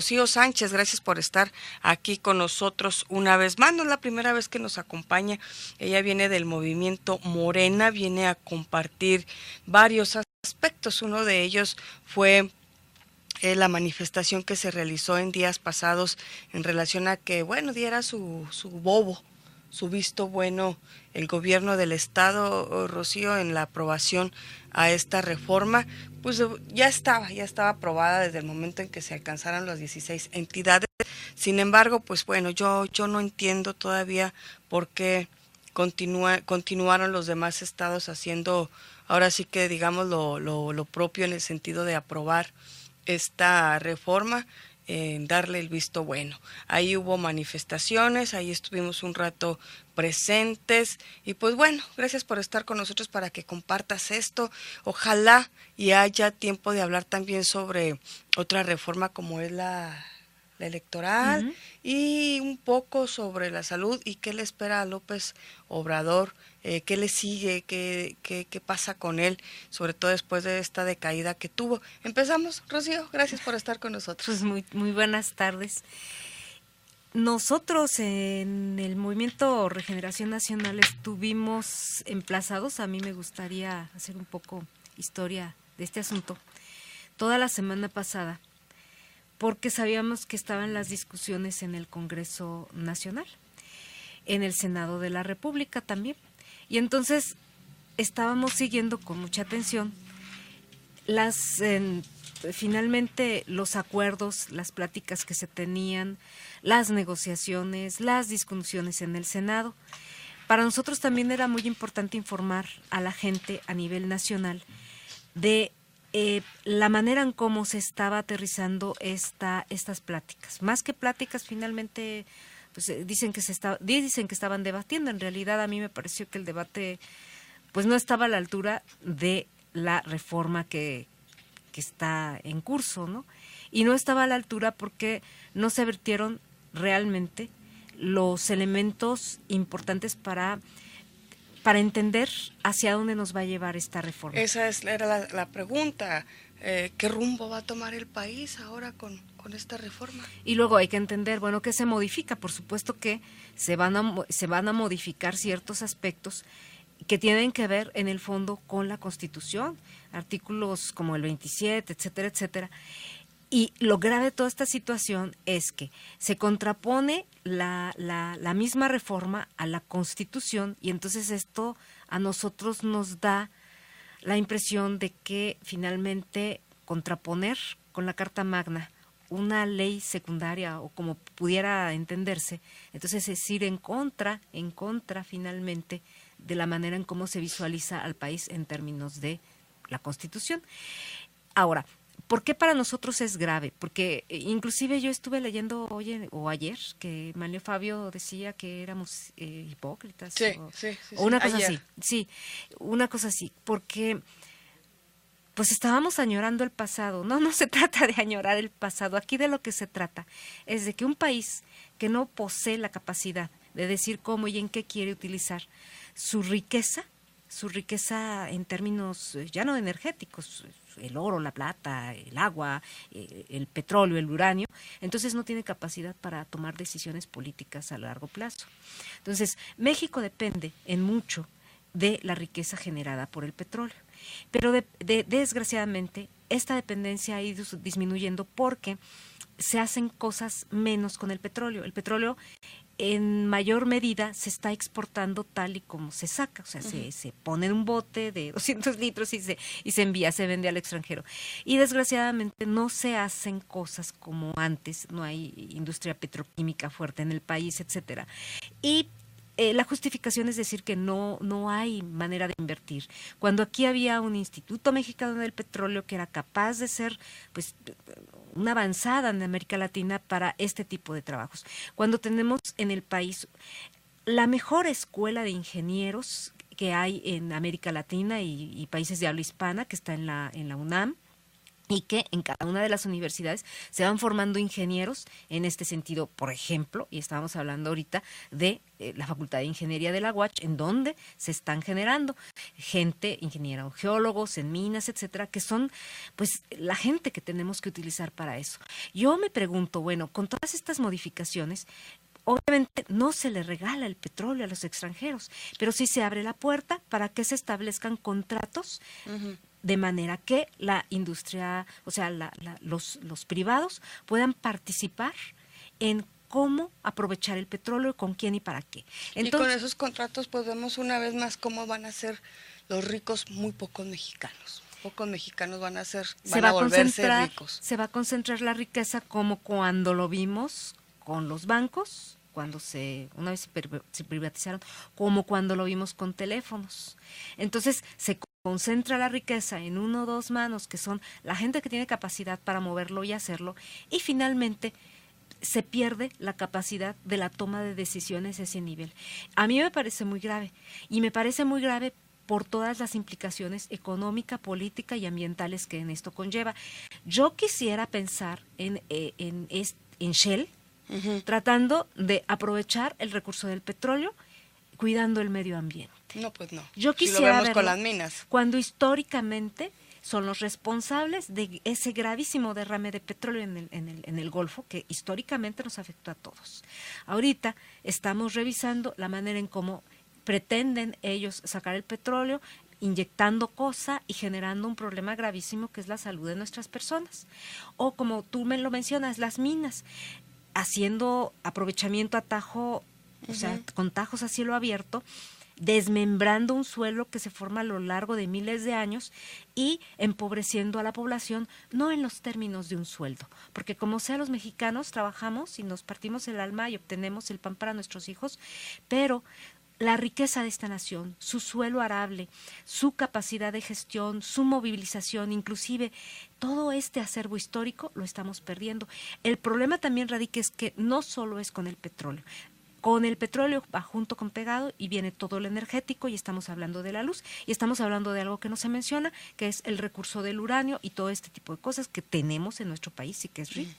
Rocío Sánchez, gracias por estar aquí con nosotros una vez más. No es la primera vez que nos acompaña. Ella viene del movimiento Morena, viene a compartir varios aspectos. Uno de ellos fue la manifestación que se realizó en días pasados en relación a que, bueno, diera su visto bueno el gobierno del estado, Rocío, en la aprobación a esta reforma. Pues ya estaba aprobada desde el momento en que se alcanzaron las 16 entidades. Sin embargo, pues bueno, yo no entiendo todavía por qué continuaron los demás estados haciendo, ahora sí que digamos lo propio en el sentido de aprobar esta reforma, darle el visto bueno. Ahí hubo manifestaciones, ahí estuvimos un rato presentes y pues bueno, gracias por estar con nosotros para que compartas esto. Ojalá y haya tiempo de hablar también sobre otra reforma como es la electoral y un poco sobre la salud y qué le espera a López Obrador, qué le sigue, qué pasa con él, sobre todo después de esta decaída que tuvo. Empezamos, Rocío, gracias por estar con nosotros. Pues muy buenas tardes. Nosotros en el Movimiento Regeneración Nacional estuvimos emplazados, a mí me gustaría hacer un poco historia de este asunto, toda la semana pasada, porque sabíamos que estaban las discusiones en el Congreso Nacional, en el Senado de la República también, y entonces estábamos siguiendo con mucha atención finalmente los acuerdos, las pláticas que se tenían, las negociaciones, las discusiones en el Senado. Para nosotros también era muy importante informar a la gente a nivel nacional de la manera en cómo se estaba aterrizando estas pláticas. Más que pláticas, finalmente pues dicen que estaban debatiendo. En realidad a mí me pareció que el debate pues no estaba a la altura de la reforma que está en curso, ¿no? Y no estaba a la altura porque no se vertieron realmente los elementos importantes para entender hacia dónde nos va a llevar esta reforma. Esa era la pregunta. ¿Qué rumbo va a tomar el país ahora con esta reforma? Y luego hay que entender, bueno, ¿qué se modifica? Por supuesto que se van a modificar ciertos aspectos que tienen que ver en el fondo con la Constitución, artículos como el 27, etcétera, etcétera. Y lo grave de toda esta situación es que se contrapone la misma reforma a la Constitución y entonces esto a nosotros nos da la impresión de que finalmente contraponer con la Carta Magna una ley secundaria o como pudiera entenderse, entonces es ir en contra finalmente de la manera en cómo se visualiza al país en términos de la Constitución. Ahora, ¿por qué para nosotros es grave? Porque inclusive yo estuve leyendo hoy o ayer que Manlio Fabio decía que éramos hipócritas o una cosa ayer. así. Sí, una cosa así, porque pues estábamos añorando el pasado. No se trata de añorar el pasado. Aquí de lo que se trata es de que un país que no posee la capacidad de decir cómo y en qué quiere utilizar su riqueza en términos ya no energéticos, el oro, la plata, el agua, el petróleo, el uranio, entonces no tiene capacidad para tomar decisiones políticas a largo plazo. Entonces, México depende en mucho de la riqueza generada por el petróleo, pero desgraciadamente esta dependencia ha ido disminuyendo porque se hacen cosas menos con el petróleo. El petróleo en mayor medida se está exportando tal y como se saca, o sea, se pone en un bote de 200 litros y se envía, se vende al extranjero. Y desgraciadamente no se hacen cosas como antes, no hay industria petroquímica fuerte en el país, etcétera. Y la justificación es decir que no hay manera de invertir. Cuando aquí había un Instituto Mexicano del Petróleo que era capaz de ser, pues, una avanzada en América Latina para este tipo de trabajos. Cuando tenemos en el país la mejor escuela de ingenieros que hay en América Latina y países de habla hispana, que está en la UNAM, y que en cada una de las universidades se van formando ingenieros en este sentido, por ejemplo, y estábamos hablando ahorita de la Facultad de Ingeniería de la UACH, en donde se están generando gente, ingenieros geólogos en minas, etcétera, que son pues la gente que tenemos que utilizar para eso. Yo me pregunto, bueno, con todas estas modificaciones, obviamente no se le regala el petróleo a los extranjeros, pero sí se abre la puerta para que se establezcan contratos de manera que la industria, o sea, los privados puedan participar en cómo aprovechar el petróleo, con quién y para qué. Entonces, y con esos contratos pues vemos una vez más cómo van a ser los ricos muy pocos mexicanos. Pocos mexicanos van a volverse ricos. Se va a concentrar la riqueza como cuando lo vimos con los bancos, cuando una vez se privatizaron, como cuando lo vimos con teléfonos. Entonces se concentra la riqueza en 1 o 2 manos, que son la gente que tiene capacidad para moverlo y hacerlo, y finalmente se pierde la capacidad de la toma de decisiones a ese nivel. A mí me parece muy grave, y me parece muy grave por todas las implicaciones económica, política y ambientales que en esto conlleva. Yo quisiera pensar en Shell, tratando de aprovechar el recurso del petróleo, cuidando el medio ambiente. No, pues no. Yo quisiera lo vemos verlo con las minas. Cuando históricamente son los responsables de ese gravísimo derrame de petróleo en el Golfo, que históricamente nos afectó a todos. Ahorita estamos revisando la manera en cómo pretenden ellos sacar el petróleo, inyectando cosa y generando un problema gravísimo que es la salud de nuestras personas. O como tú me lo mencionas, las minas, haciendo aprovechamiento a tajo, o sea, con tajos a cielo abierto, desmembrando un suelo que se forma a lo largo de miles de años y empobreciendo a la población, no en los términos de un sueldo, porque como sea, los mexicanos trabajamos y nos partimos el alma y obtenemos el pan para nuestros hijos, pero la riqueza de esta nación, su suelo arable, su capacidad de gestión, su movilización, inclusive todo este acervo histórico lo estamos perdiendo. El problema también radica es que no solo es con el petróleo. Con el petróleo va junto con pegado y viene todo lo energético, y estamos hablando de la luz, y estamos hablando de algo que no se menciona, que es el recurso del uranio y todo este tipo de cosas que tenemos en nuestro país y que es rico.